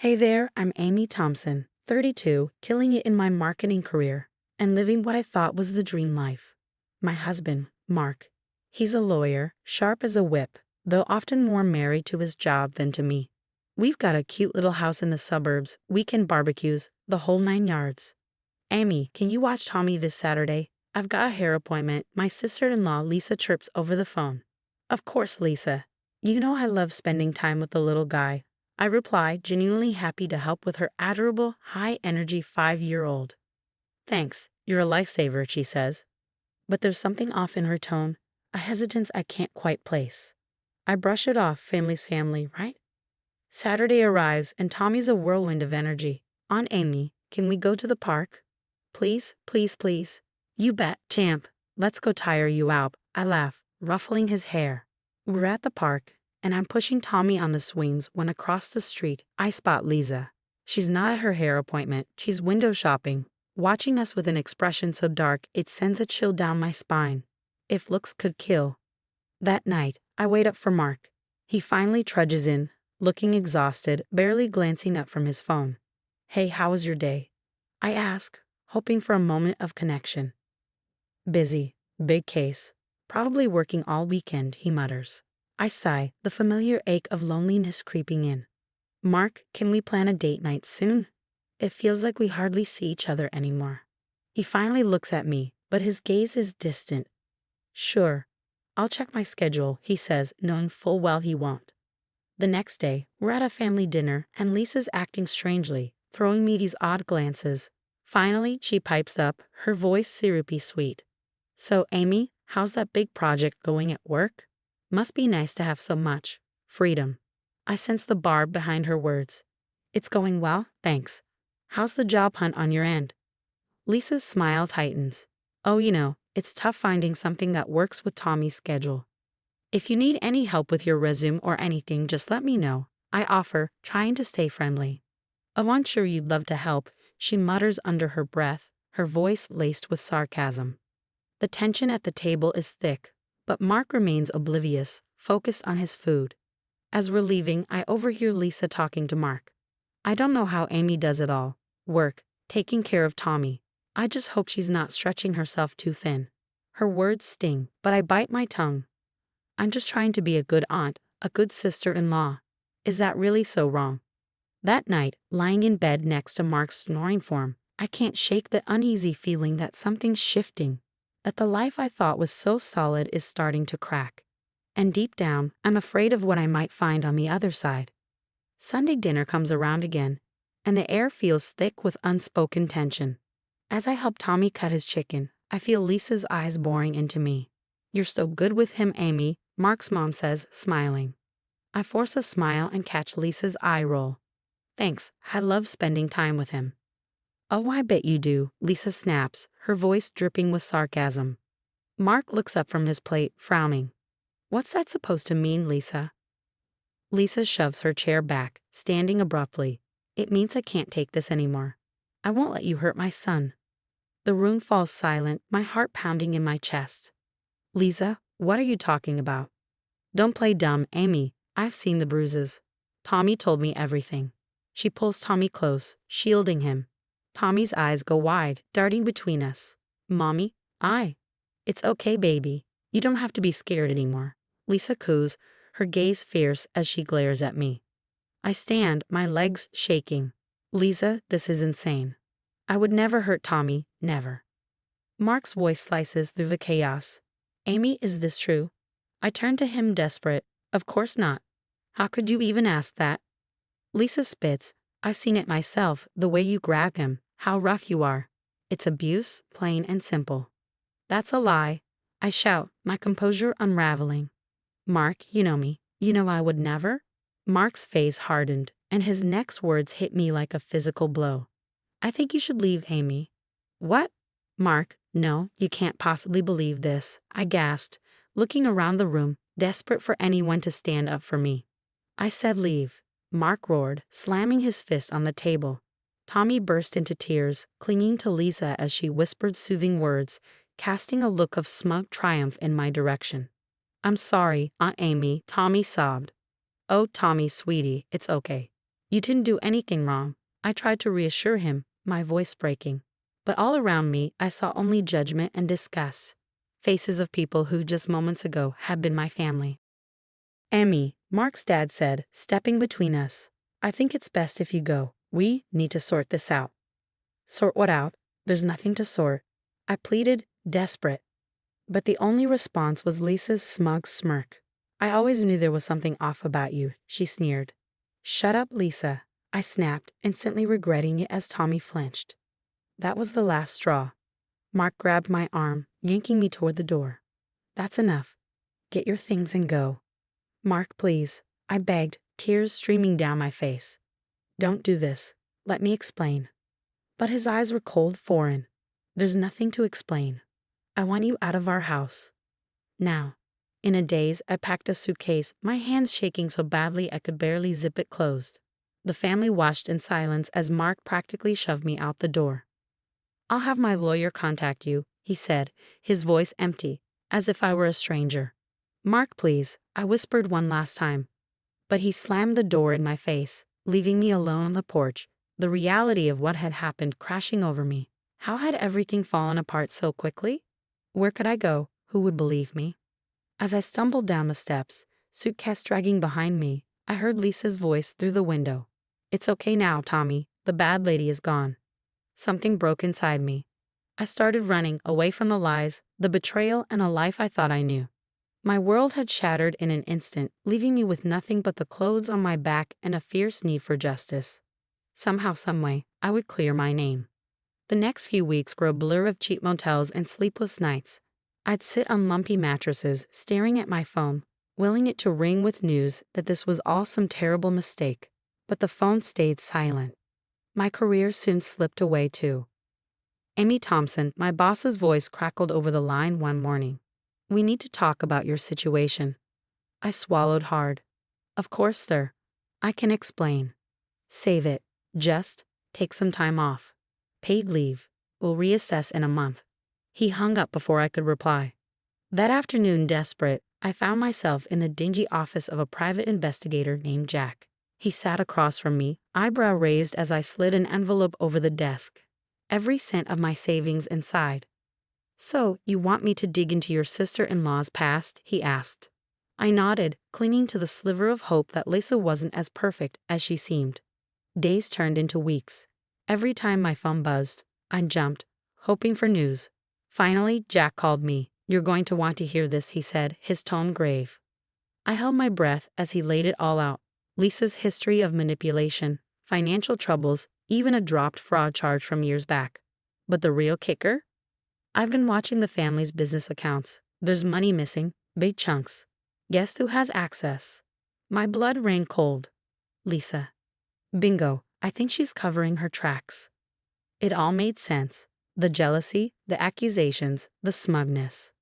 Hey there, I'm Amy Thompson, 32, killing it in my marketing career, and living what I thought was the dream life. My husband, Mark. He's a lawyer, sharp as a whip, though often more married to his job than to me. We've got a cute little house in the suburbs, weekend barbecues, the whole 9 yards. Amy, can you watch Tommy this Saturday? I've got a hair appointment. My sister-in-law, Lisa, chirps over the phone. Of course, Lisa. You know I love spending time with the little guy. I reply, genuinely happy to help with her adorable, high-energy 5-year-old. Thanks, you're a lifesaver, she says. But there's something off in her tone, a hesitance I can't quite place. I brush it off, family's family, right? Saturday arrives, and Tommy's a whirlwind of energy. Aunt Amy, can we go to the park? Please, please, please. You bet, champ. Let's go tire you out, I laugh, ruffling his hair. We're at the park, and I'm pushing Tommy on the swings when across the street I spot Lisa. She's not at her hair appointment, she's window shopping, watching us with an expression so dark it sends a chill down my spine. If looks could kill. That night, I wait up for Mark. He finally trudges in, looking exhausted, barely glancing up from his phone. Hey, how was your day? I ask, hoping for a moment of connection. Busy, big case. Probably working all weekend, he mutters. I sigh, the familiar ache of loneliness creeping in. Mark, can we plan a date night soon? It feels like we hardly see each other anymore. He finally looks at me, but his gaze is distant. Sure. I'll check my schedule, he says, knowing full well he won't. The next day, we're at a family dinner, and Lisa's acting strangely, throwing me these odd glances. Finally, she pipes up, her voice syrupy sweet. So, Amy, how's that big project going at work? Must be nice to have so much freedom. I sense the barb behind her words. It's going well, thanks. How's the job hunt on your end? Lisa's smile tightens. Oh, it's tough finding something that works with Tommy's schedule. If you need any help with your resume or anything, just let me know, I offer, trying to stay friendly. Oh, I'm sure you'd love to help, she mutters under her breath, her voice laced with sarcasm. The tension at the table is thick, but Mark remains oblivious, focused on his food. As we're leaving, I overhear Lisa talking to Mark. I don't know how Amy does it all. Work, taking care of Tommy. I just hope she's not stretching herself too thin. Her words sting, but I bite my tongue. I'm just trying to be a good aunt, a good sister-in-law. Is that really so wrong? That night, lying in bed next to Mark's snoring form, I can't shake the uneasy feeling that something's shifting, that the life I thought was so solid is starting to crack. And deep down, I'm afraid of what I might find on the other side. Sunday dinner comes around again, and the air feels thick with unspoken tension. As I help Tommy cut his chicken, I feel Lisa's eyes boring into me. You're so good with him, Amy, Mark's mom says, smiling. I force a smile and catch Lisa's eye roll. Thanks, I love spending time with him. Oh, I bet you do, Lisa snaps, her voice dripping with sarcasm. Mark looks up from his plate, frowning. What's that supposed to mean, Lisa? Lisa shoves her chair back, standing abruptly. It means I can't take this anymore. I won't let you hurt my son. The room falls silent, my heart pounding in my chest. Lisa, what are you talking about? Don't play dumb, Amy. I've seen the bruises. Tommy told me everything. She pulls Tommy close, shielding him. Tommy's eyes go wide, darting between us. Mommy, It's okay, baby. You don't have to be scared anymore. Lisa coos, her gaze fierce as she glares at me. I stand, my legs shaking. Lisa, this is insane. I would never hurt Tommy, never. Mark's voice slices through the chaos. Amy, is this true? I turn to him desperate. Of course not. How could you even ask that? Lisa spits. I've seen it myself, the way you grab him, how rough you are. It's abuse, plain and simple. That's a lie. I shout, my composure unraveling. Mark, you know me. You know I would never? Mark's face hardened, and his next words hit me like a physical blow. I think you should leave, Amy. What? Mark, no, you can't possibly believe this, I gasped, looking around the room, desperate for anyone to stand up for me. I said leave, Mark roared, slamming his fist on the table. Tommy burst into tears, clinging to Lisa as she whispered soothing words, casting a look of smug triumph in my direction. I'm sorry, Aunt Amy, Tommy sobbed. Oh, Tommy, sweetie, it's okay. You didn't do anything wrong. I tried to reassure him, my voice breaking. But all around me, I saw only judgment and disgust. Faces of people who just moments ago had been my family. Emmy, Mark's dad said, stepping between us. I think it's best if you go. We need to sort this out. Sort what out? There's nothing to sort. I pleaded, desperate. But the only response was Lisa's smug smirk. I always knew there was something off about you, she sneered. Shut up, Lisa, I snapped, instantly regretting it as Tommy flinched. That was the last straw. Mark grabbed my arm, yanking me toward the door. That's enough. Get your things and go. Mark, please, I begged, tears streaming down my face. Don't do this. Let me explain. But his eyes were cold, foreign. There's nothing to explain. I want you out of our house. Now. In a daze, I packed a suitcase, my hands shaking so badly I could barely zip it closed. The family watched in silence as Mark practically shoved me out the door. I'll have my lawyer contact you, he said, his voice empty, as if I were a stranger. Mark, please, I whispered one last time. But he slammed the door in my face, leaving me alone on the porch, the reality of what had happened crashing over me. How had everything fallen apart so quickly? Where could I go? Who would believe me? As I stumbled down the steps, suitcase dragging behind me, I heard Lisa's voice through the window. It's okay now, Tommy. The bad lady is gone. Something broke inside me. I started running away from the lies, the betrayal, and a life I thought I knew. My world had shattered in an instant, leaving me with nothing but the clothes on my back and a fierce need for justice. Somehow, someway, I would clear my name. The next few weeks were a blur of cheap motels and sleepless nights. I'd sit on lumpy mattresses, staring at my phone, willing it to ring with news that this was all some terrible mistake. But the phone stayed silent. My career soon slipped away too. Amy Thompson, my boss's voice crackled over the line one morning. We need to talk about your situation. I swallowed hard. Of course, sir. I can explain. Save it. Just take some time off. Paid leave. We'll reassess in a month. He hung up before I could reply. That afternoon, desperate, I found myself in the dingy office of a private investigator named Jack. He sat across from me, eyebrow raised as I slid an envelope over the desk. Every cent of my savings inside. So, you want me to dig into your sister-in-law's past? He asked. I nodded, clinging to the sliver of hope that Lisa wasn't as perfect as she seemed. Days turned into weeks. Every time my phone buzzed, I jumped, hoping for news. Finally, Jack called me. You're going to want to hear this, he said, his tone grave. I held my breath as he laid it all out. Lisa's history of manipulation, financial troubles, even a dropped fraud charge from years back. But the real kicker? I've been watching the family's business accounts. There's money missing, big chunks. Guess who has access? My blood ran cold. Lisa. Bingo, I think she's covering her tracks. It all made sense. The jealousy, the accusations, the smugness.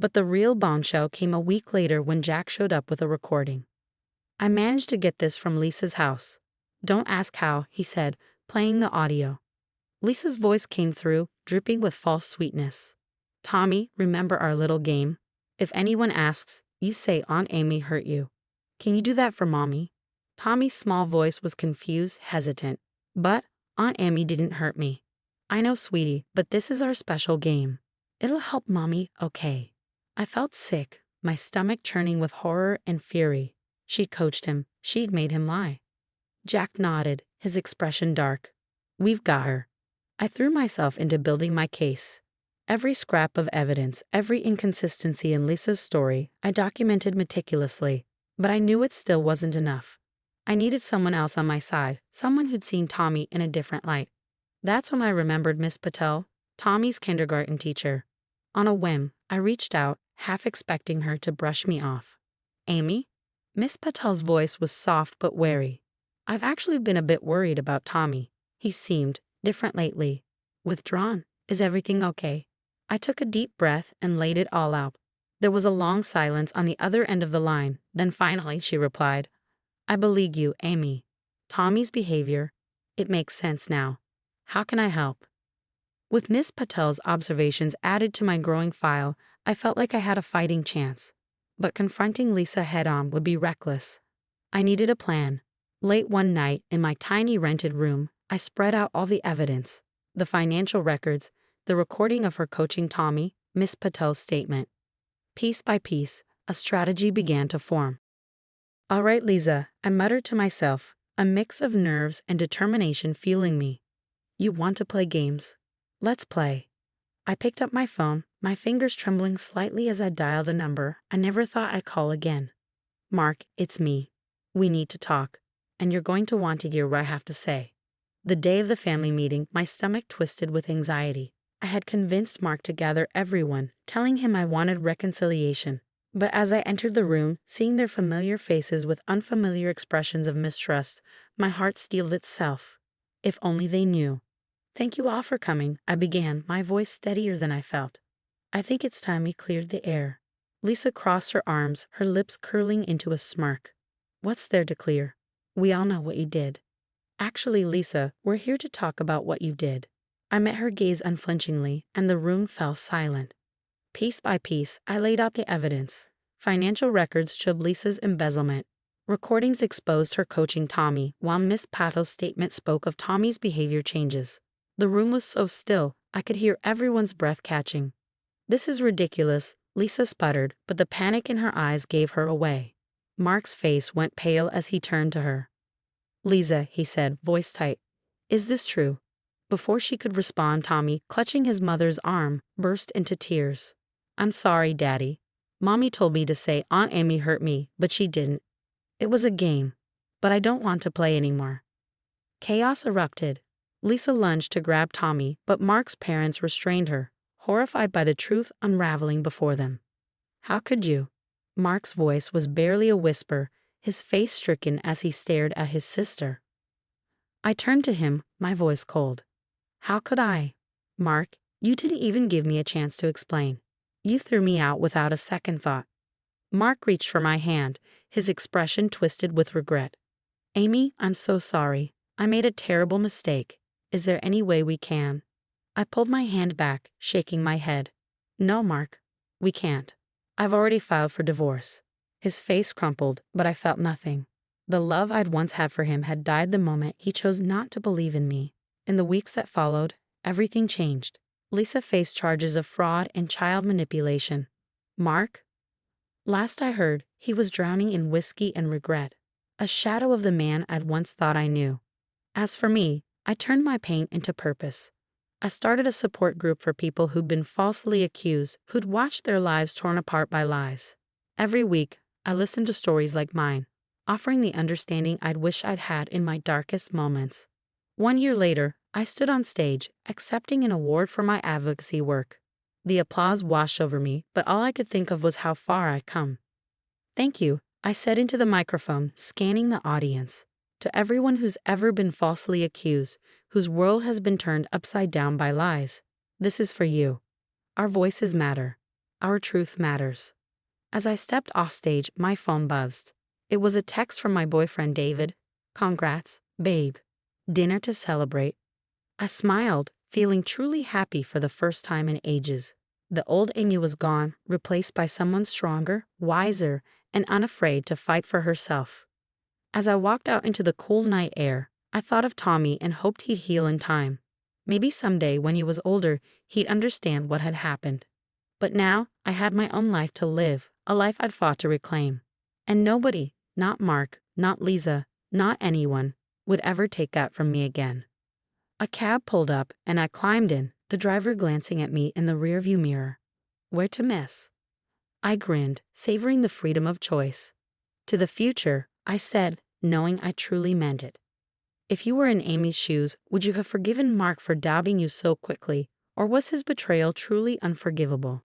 But the real bombshell came a week later when Jack showed up with a recording. I managed to get this from Lisa's house. Don't ask how, he said, playing the audio. Lisa's voice came through, dripping with false sweetness. Tommy, remember our little game? If anyone asks, you say Aunt Amy hurt you. Can you do that for Mommy? Tommy's small voice was confused, hesitant. But Aunt Amy didn't hurt me. I know, sweetie, but this is our special game. It'll help Mommy, okay. I felt sick, my stomach churning with horror and fury. She'd coached him. She'd made him lie. Jack nodded, his expression dark. We've got her. I threw myself into building my case. Every scrap of evidence, every inconsistency in Lisa's story, I documented meticulously. But I knew it still wasn't enough. I needed someone else on my side, someone who'd seen Tommy in a different light. That's when I remembered Miss Patel, Tommy's kindergarten teacher. On a whim, I reached out, half expecting her to brush me off. Amy? Miss Patel's voice was soft but wary. I've actually been a bit worried about Tommy. He seemed different lately. Withdrawn. Is everything okay? I took a deep breath and laid it all out. There was a long silence on the other end of the line. Then finally she replied, I believe you, Amy. Tommy's behavior. It makes sense now. How can I help? With Miss Patel's observations added to my growing file, I felt like I had a fighting chance. But confronting Lisa head-on would be reckless. I needed a plan. Late one night, in my tiny rented room, I spread out all the evidence, the financial records, the recording of her coaching Tommy, Miss Patel's statement. Piece by piece, a strategy began to form. "All right, Lisa," I muttered to myself, a mix of nerves and determination fueling me. "You want to play games? Let's play." I picked up my phone, my fingers trembling slightly as I dialed a number I never thought I'd call again. "Mark, it's me. We need to talk, and you're going to want to hear what I have to say." The day of the family meeting, my stomach twisted with anxiety. I had convinced Mark to gather everyone, telling him I wanted reconciliation. But as I entered the room, seeing their familiar faces with unfamiliar expressions of mistrust, my heart steeled itself. If only they knew. "Thank you all for coming," I began, my voice steadier than I felt. "I think it's time we cleared the air." Lisa crossed her arms, her lips curling into a smirk. "What's there to clear? We all know what you did." "Actually, Lisa, we're here to talk about what you did." I met her gaze unflinchingly, and the room fell silent. Piece by piece, I laid out the evidence. Financial records showed Lisa's embezzlement. Recordings exposed her coaching Tommy, while Miss Patel's statement spoke of Tommy's behavior changes. The room was so still, I could hear everyone's breath catching. "This is ridiculous," Lisa sputtered, but the panic in her eyes gave her away. Mark's face went pale as he turned to her. "Lisa," he said, voice tight, "is this true?" Before she could respond, Tommy, clutching his mother's arm, burst into tears. "I'm sorry, Daddy. Mommy told me to say Aunt Amy hurt me, but she didn't. It was a game. But I don't want to play anymore." Chaos erupted. Lisa lunged to grab Tommy, but Mark's parents restrained her, horrified by the truth unraveling before them. "How could you?" Mark's voice was barely a whisper, his face stricken as he stared at his sister. I turned to him, my voice cold. "How could I? Mark, you didn't even give me a chance to explain. You threw me out without a second thought." Mark reached for my hand, his expression twisted with regret. "Amy, I'm so sorry. I made a terrible mistake. Is there any way we can?" I pulled my hand back, shaking my head. "No, Mark. We can't. I've already filed for divorce." His face crumpled, but I felt nothing. The love I'd once had for him had died the moment he chose not to believe in me. In the weeks that followed, everything changed. Lisa faced charges of fraud and child manipulation. Mark? Last I heard, he was drowning in whiskey and regret, a shadow of the man I'd once thought I knew. As for me, I turned my pain into purpose. I started a support group for people who'd been falsely accused, who'd watched their lives torn apart by lies. Every week, I listened to stories like mine, offering the understanding I'd wish I'd had in my darkest moments. 1 year later, I stood on stage, accepting an award for my advocacy work. The applause washed over me, but all I could think of was how far I'd come. "Thank you," I said into the microphone, scanning the audience. "To everyone who's ever been falsely accused, whose world has been turned upside down by lies, this is for you. Our voices matter. Our truth matters." As I stepped off stage, my phone buzzed. It was a text from my boyfriend David. "Congrats, babe. Dinner to celebrate." I smiled, feeling truly happy for the first time in ages. The old Amy was gone, replaced by someone stronger, wiser, and unafraid to fight for herself. As I walked out into the cool night air, I thought of Tommy and hoped he'd heal in time. Maybe someday, when he was older, he'd understand what had happened. But now, I had my own life to live, a life I'd fought to reclaim. And nobody, not Mark, not Lisa, not anyone, would ever take that from me again. A cab pulled up, and I climbed in, the driver glancing at me in the rearview mirror. Where to miss? I grinned, savoring the freedom of choice. "To the future," I said, knowing I truly meant it. If you were in Amy's shoes, would you have forgiven Mark for doubting you so quickly, or was his betrayal truly unforgivable?